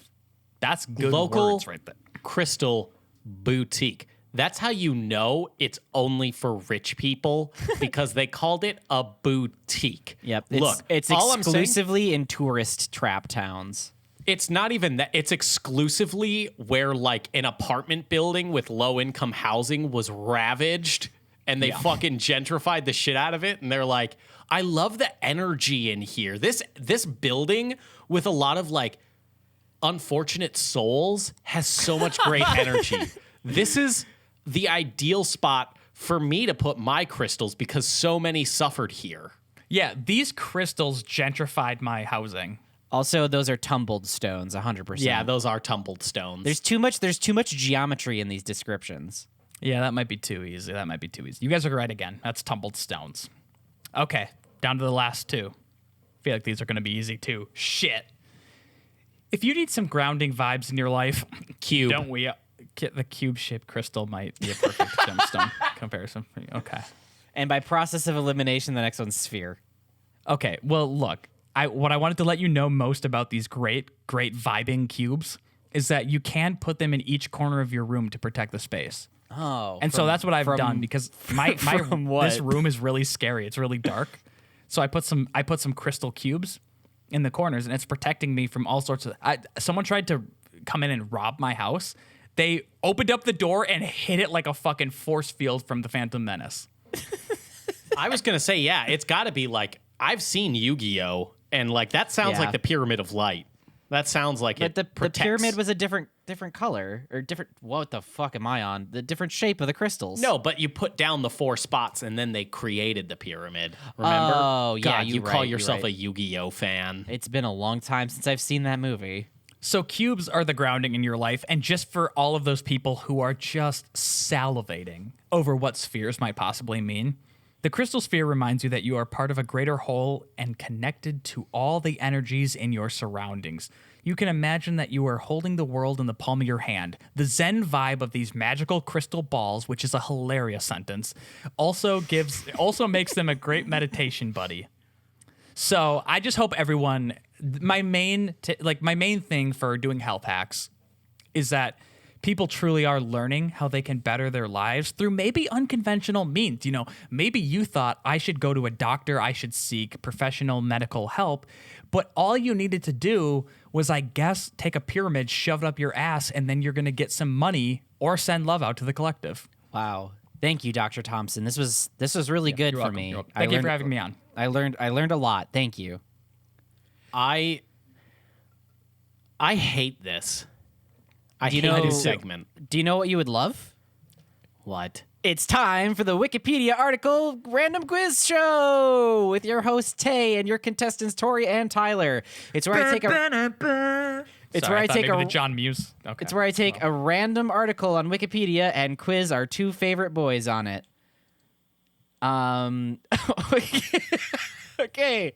good Local words right there. crystal boutique. That's how you know it's only for rich people because they called it a boutique. Yep. Look, it's all I'm saying, exclusively in tourist trap towns. it's not even that. It's exclusively where like an apartment building with low income housing was ravaged and they fucking gentrified the shit out of it. And they're like, I love the energy in here. This building with a lot of like unfortunate souls has so much great energy. This is the ideal spot for me to put my crystals because so many suffered here. Yeah, these crystals gentrified my housing. Also, those are tumbled stones, 100%. Yeah, those are tumbled stones. There's too much geometry in these descriptions. Yeah, that might be too easy. You guys are right again. That's tumbled stones. Okay, down to the last two. I feel like these are going to be easy too. Shit. If you need some grounding vibes in your life, Cube. don't we? The cube-shaped crystal might be a perfect gemstone comparison for you. Okay. And by process of elimination, the next one's sphere. Okay, well, look. What I wanted to let you know most about these great vibing cubes is that you can put them in each corner of your room to protect the space. Oh. And so that's what I've done because my from what? this room is really scary. It's really dark. So I put some crystal cubes in the corners, and it's protecting me from all sorts of. Someone tried to come in and rob my house. They opened up the door and hit it like a fucking force field from the Phantom Menace. I was going to say, yeah, it's got to be like, I've seen Yu-Gi-Oh! And like, that sounds Yeah. like the Pyramid of Light. That sounds like But it the protects. pyramid was a different color, or different. What the fuck am I on? The different shape of the crystals. No, but you put down the 4 spots and then they created the pyramid. Remember? Oh, yeah, God, you you're call right, you're yourself right. a Yu-Gi-Oh! Fan. It's been a long time since I've seen that movie. So cubes are the grounding in your life, and just for all of those people who are just salivating over what spheres might possibly mean, the crystal sphere reminds you that you are part of a greater whole and connected to all the energies in your surroundings. You can imagine that you are holding the world in the palm of your hand. The Zen vibe of these magical crystal balls, which is a hilarious sentence, also makes them a great meditation buddy. So I just hope everyone. My main thing for doing health hacks is that people truly are learning how they can better their lives through maybe unconventional means. You know, maybe you thought I should go to a doctor, I should seek professional medical help, but all you needed to do was, I guess, take a pyramid, shove it up your ass, and then you're going to get some money or send love out to the collective. Wow. Thank you, Dr. Thompson. This was really good You're for welcome, me. you're welcome. Thank you for having me on. I learned a lot. Thank you. I hate this. I Do you hate know- this segment. Do you know what you would love? What? It's time for the Wikipedia article random quiz show with your host Tay and your contestants Tori and Tyler. It's where I take a Sorry, I thought maybe the John Muse. Okay. It's where I take a random article on Wikipedia and quiz our 2 favorite boys on it. Okay.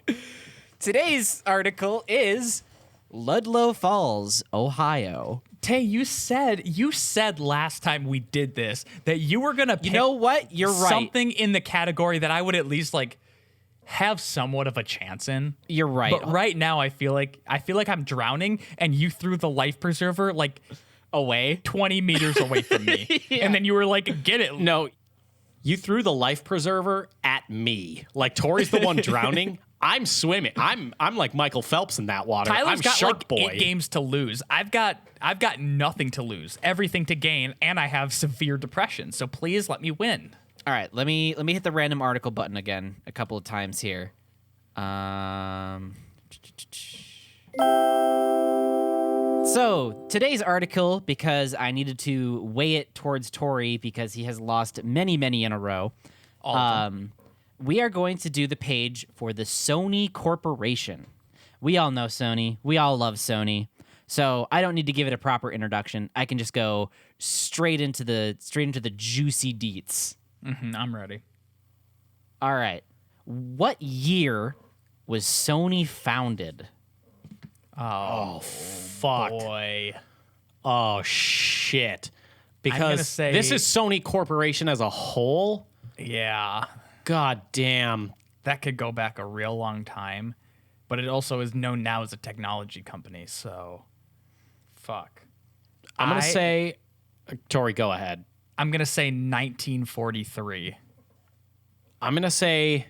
Today's article is Ludlow Falls, Ohio. Tay, you said last time we did this that you were gonna pick You know what? You're right. something in the category that I would at least like have somewhat of a chance in. You're right. But right now I feel like I'm drowning and you threw the life preserver like Away. 20 meters away from me. Yeah. And then you were like, get it. No, you threw the life preserver at me. Like Tori's the one drowning. I'm swimming. I'm like Michael Phelps in that water. Tyler's I'm got Shark like Boy. 8 games to lose. I've got nothing to lose, everything to gain, and I have severe depression. So please let me win. All right, let me hit the random article button again a couple of times here. So today's article, because I needed to weigh it towards Tori because he has lost many in a row. All of them. We are going to do the page for the Sony Corporation. We all know Sony. We all love Sony. So I don't need to give it a proper introduction. I can just go straight into the juicy deets. I'm ready. All right. What year was Sony founded? Oh, Fuck. boy. Oh, shit. gonna Because say- this is Sony Corporation as a whole. Yeah. God damn. That could go back a real long time, but it also is known now as a technology company, so fuck. I'm going to say, Tori, go ahead. I'm going to say 1943. I'm going to say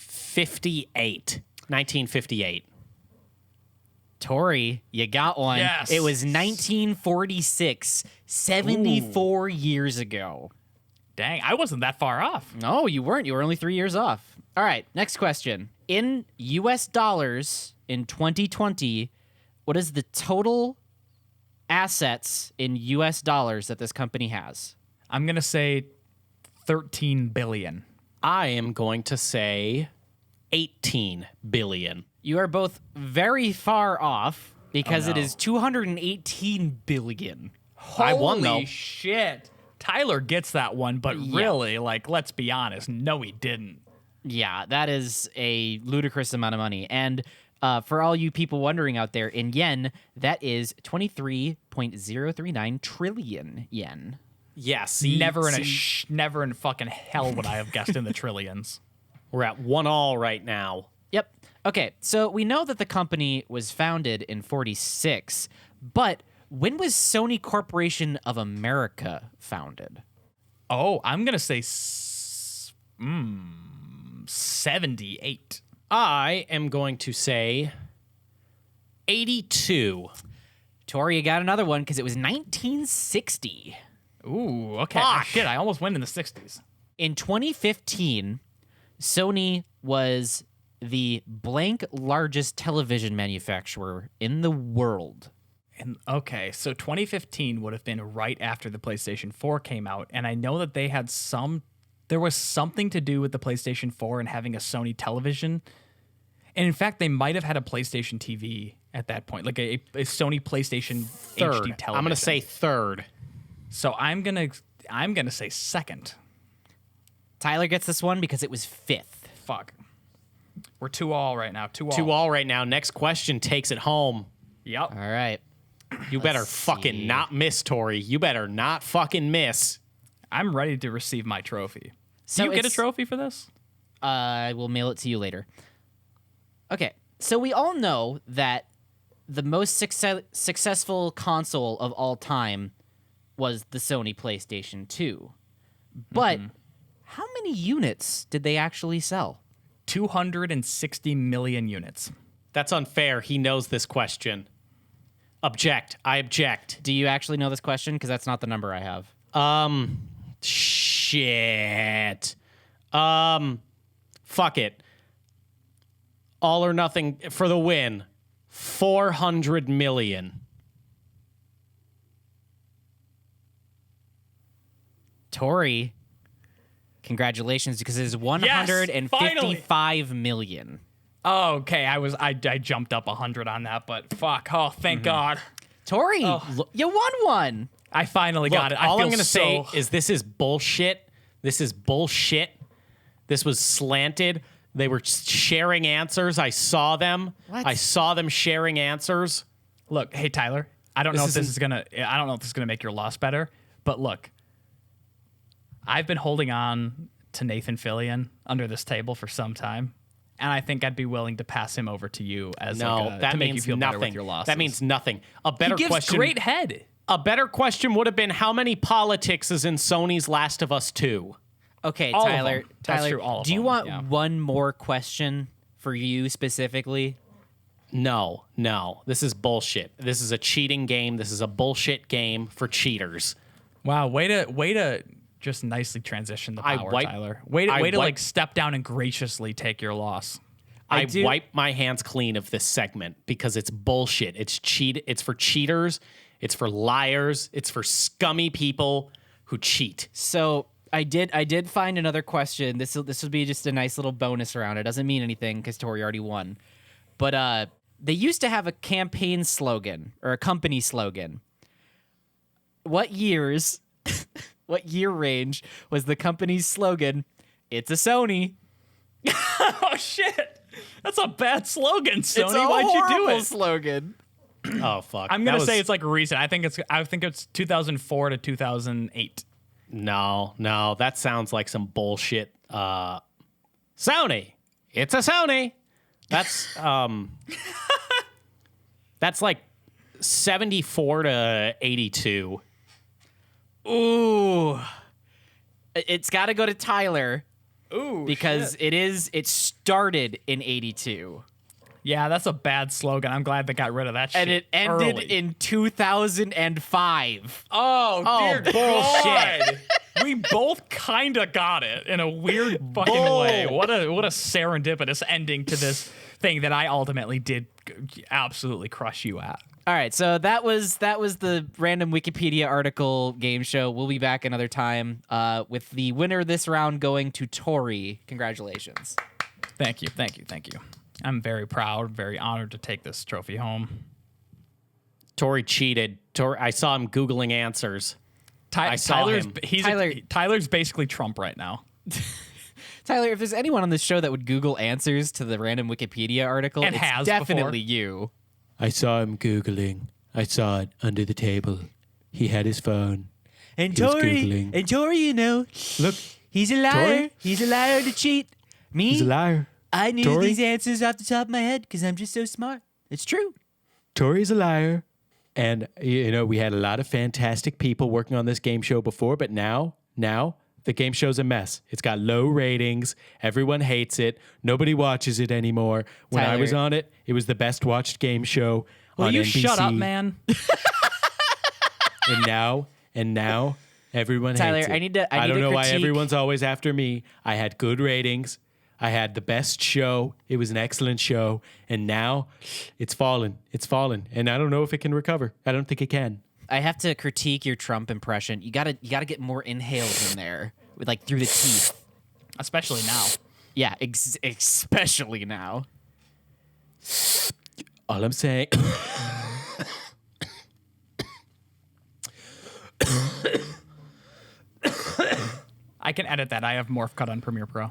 1958. Tori, you got one. Yes. It was 1946, 74 years ago. Dang, I wasn't that far off. No, you weren't. You were only 3 years off. All right, next question. In U.S. dollars in 2020, what is the total assets in U.S. dollars that this company has? I'm going to say 13 billion. I am going to say 18 billion. You are both very far off because it no. is 218 billion. I won, though. Holy shit. Tyler gets that one, but really, like, let's be honest, no, he didn't. Yeah, that is a ludicrous amount of money. And for all you people wondering out there, in yen, that is 23.039 trillion yen. Yeah, Never in fucking hell would I have guessed in the trillions. We're at 1-1 right now. Yep. Okay, so we know that the company was founded in 46, but when was Sony Corporation of America founded? Oh, I'm going to say 78. I am going to say 82. Tori, you got another one because it was 1960. Ooh, okay. Fuck. Shit, I almost went in the 60s. In 2015, Sony was the blank largest television manufacturer in the world. And okay, so 2015 would have been right after the PlayStation 4 came out, and I know that they had there was something to do with the PlayStation 4 and having a Sony television. And in fact, they might have had a PlayStation TV at that point, like a Sony PlayStation Third. HD television. I'm going to say third. So I'm gonna say second. Tyler gets this one because it was fifth. Fuck. We're 2-2 right now. 2-2. 2-2 right now. Next question takes it home. Yep. All right. You better see. fucking not miss, Tori. You better not fucking miss. I'm ready to receive my trophy. So Do you get a it's- trophy for this? I will mail it to you later. Okay, so we all know that the most successful console of all time was the Sony PlayStation 2. But how many units did they actually sell? 260 million units. That's unfair. He knows this question. Object. I object. Do you actually know this question? Because that's not the number I have. Shit. Fuck it. All or nothing for the win. 400 million. Tori, congratulations, because it is 155 million. Oh, okay. I jumped up 100 on that, but fuck. Oh, thank God. Tori, you won one. I finally got it. All I'm going to say is this is bullshit. This is bullshit. This was slanted. They were sharing answers. I saw them. What? I saw them sharing answers. Look, hey Tyler, I don't know if this is gonna make your loss better, but look, I've been holding on to Nathan Fillion under this table for some time, and I think I'd be willing to pass him over to you as that to make means you feel nothing. better with your losses. That means nothing. A better he gives question. great head. A better question would have been how many politics is in Sony's Last of Us 2? Okay, All of Tyler. them. That's Tyler, true, all of do you them, want yeah. one more question for you specifically? No. This is bullshit. This is a cheating game. This is a bullshit game for cheaters. Wow, way to just nicely transition the power, Tyler. Way to like step down and graciously take your loss. I wipe my hands clean of this segment because it's bullshit. It's for cheaters. It's for liars. It's for scummy people who cheat. So I did find another question. This would be just a nice little bonus round. It doesn't mean anything because Tori already won. But they used to have a campaign slogan or a company slogan. What year range was the company's slogan? It's a Sony. Oh shit, that's a bad slogan, Sony. It's a Why'd you do horrible it? slogan. Oh fuck! I'm gonna say it's like recent. I think it's 2004 to 2008. No. That sounds like some bullshit. Sony. It's a Sony. That's that's like 74 to 82. Ooh. It's got to go to Tyler. Ooh, because it started in 82. Yeah, that's a bad slogan. I'm glad they got rid of that shit. And it ended early. in 2005. Oh, dear bullshit. We both kind of got it in a weird fucking way. What a serendipitous ending to this thing that I ultimately did absolutely crush you at. All right, so that was the random Wikipedia article game show. We'll be back another time with the winner this round going to Tori. Congratulations. Thank you. I'm very proud, very honored to take this trophy home. Tori cheated. I saw him Googling answers. I saw him. Tyler's basically Trump right now. Tyler, if there's anyone on this show that would Google answers to the random Wikipedia article, And it's has definitely before. you. I saw him Googling. I saw it under the table. He had his phone. And He was Googling. Tori, you know, Look, he's a liar. Tori? He's a liar to cheat. Me, he's a liar. I knew Tori? these answers off the top of my head because I'm just so smart. It's true. Tori's a liar. And, we had a lot of fantastic people working on this game show before, but now the game show's a mess. It's got low ratings. Everyone hates it. Nobody watches it anymore. When I was Tyler. on it, it was the best watched game show Will on you NBC. shut up, man? And now everyone Tyler, hates it. I need to don't know why critique- everyone's always after me. I had good ratings. I had the best show. It was an excellent show. And now it's fallen. It's fallen. And I don't know if it can recover. I don't think it can. I have to critique your Trump impression. You gotta get more inhales in there, with like through the teeth. Especially now. Yeah, especially now. All I'm saying. I can edit that. I have Morph Cut on Premiere Pro.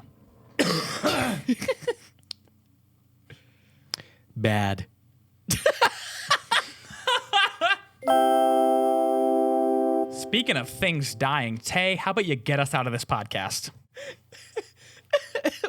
Bad. Speaking of things dying, Tay, how about you get us out of this podcast?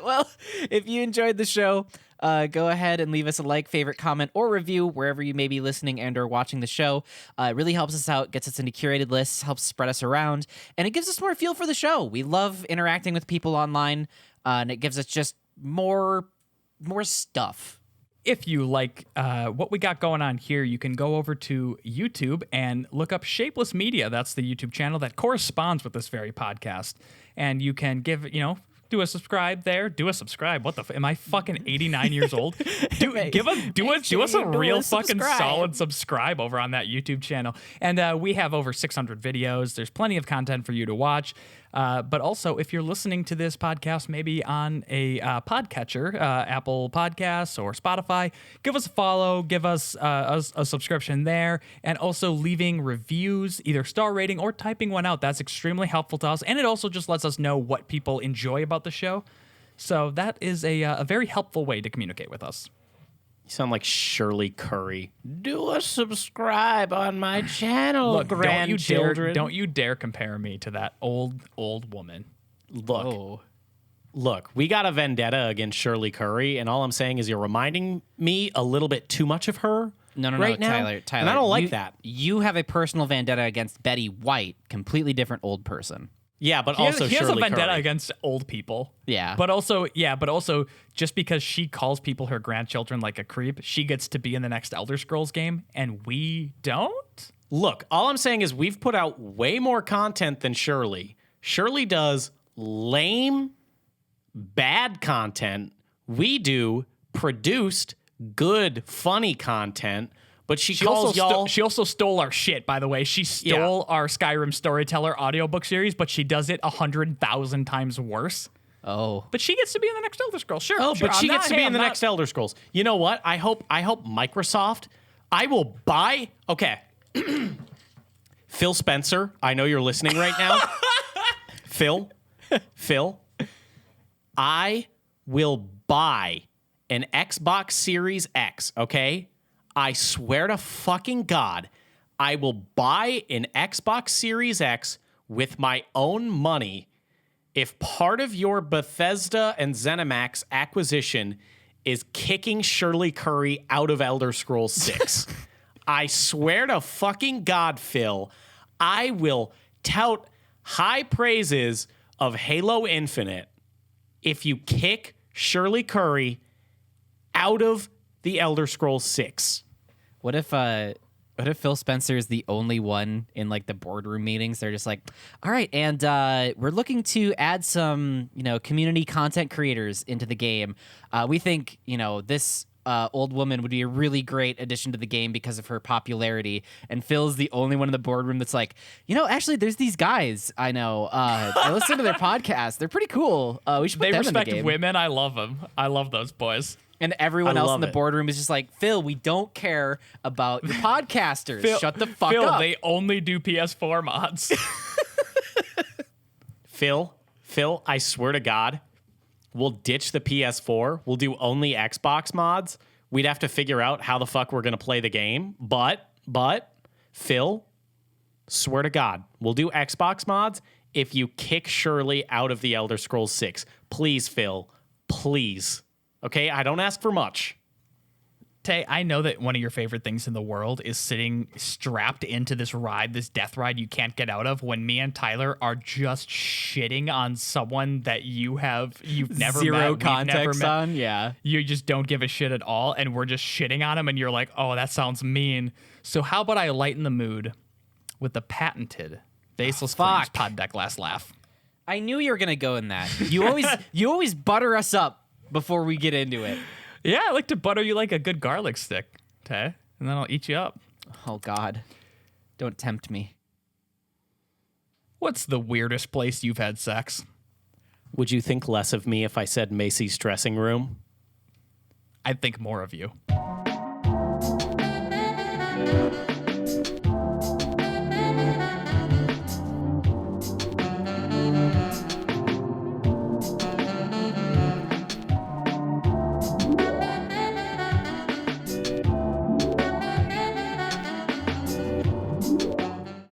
Well, if you enjoyed the show, go ahead and leave us a like, favorite, comment, or review wherever you may be listening and or watching the show. It really helps us out, gets us into curated lists, helps spread us around, and it gives us more feel for the show. We love interacting with people online, and it gives us just more stuff. If you like what we got going on here, you can go over to YouTube and look up Shapeless Media. That's the YouTube channel that corresponds with this very podcast. And you can do a subscribe there. Do a subscribe. What the am I fucking 89 years old? Do us a real fucking solid subscribe over on that YouTube channel. And we have over 600 videos. There's plenty of content for you to watch. But also, if you're listening to this podcast maybe on a podcatcher, Apple Podcasts or Spotify, give us a follow, give us a subscription there, and also leaving reviews, either star rating or typing one out. That's extremely helpful to us, and it also just lets us know what people enjoy about the show. So that is a very helpful way to communicate with us. You sound like Shirley Curry. Do a subscribe on my channel, Look, grandchildren. don't you dare compare me to that old woman. Look, we got a vendetta against Shirley Curry, and all I'm saying is you're reminding me a little bit too much of her. No, right now. Tyler. And I don't like that. You have a personal vendetta against Betty White, completely different old person. Yeah, but He also has a Shirley vendetta Curry. against old people. Yeah. But also just because she calls people her grandchildren like a creep, she gets to be in the next Elder Scrolls game, and we don't? Look, all I'm saying is we've put out way more content than Shirley. Shirley does lame, bad content. We do produced, good, funny content. But she calls y'all... She also stole our shit, by the way. She stole our Skyrim Storyteller audiobook series, but she does it 100,000 times worse. Oh. But she gets to be in the next Elder Scrolls. Sure. But she gets to be in the next Elder Scrolls. You know what? I hope Microsoft... I will buy... Okay. Phil Spencer, I know you're listening right now. Phil, I will buy an Xbox Series X, okay? I swear to fucking God, I will buy an Xbox Series X with my own money if part of your Bethesda and ZeniMax acquisition is kicking Shirley Curry out of Elder Scrolls 6. I swear to fucking God, Phil, I will tout high praises of Halo Infinite if you kick Shirley Curry out of the Elder Scrolls 6. What if Phil Spencer is the only one in like the boardroom meetings? They're just like, all right, and we're looking to add some, community content creators into the game. We think, this old woman would be a really great addition to the game because of her popularity. And Phil's the only one in the boardroom that's like, actually, there's these guys I know. I listen to their podcast. They're pretty cool. We should put them in the game. They respect women. I love them. I love those boys. And everyone else in the it. boardroom is just like, Phil, we don't care about your podcasters. Shut the fuck Phil, up. they only do PS4 mods. Phil, I swear to God, we'll ditch the PS4. We'll do only Xbox mods. We'd have to figure out how the fuck we're going to play the game. But, Phil, swear to God, we'll do Xbox mods if you kick Shirley out of the Elder Scrolls 6. Please, Phil, please. Okay, I don't ask for much. Tay, I know that one of your favorite things in the world is sitting strapped into this death ride you can't get out of, when me and Tyler are just shitting on someone that you've never Zero met. context on, yeah. You just don't give a shit at all, and we're just shitting on him, and you're like, oh, that sounds mean. So how about I lighten the mood with the patented Baseless Claims Pod Deck Last Laugh? I knew you were gonna go in that. You always butter us up before we get into it. Yeah, I like to butter you like a good garlic stick, Tay, and then I'll eat you up. Oh, God. Don't tempt me. What's the weirdest place you've had sex? Would you think less of me if I said Macy's dressing room? I'd think more of you.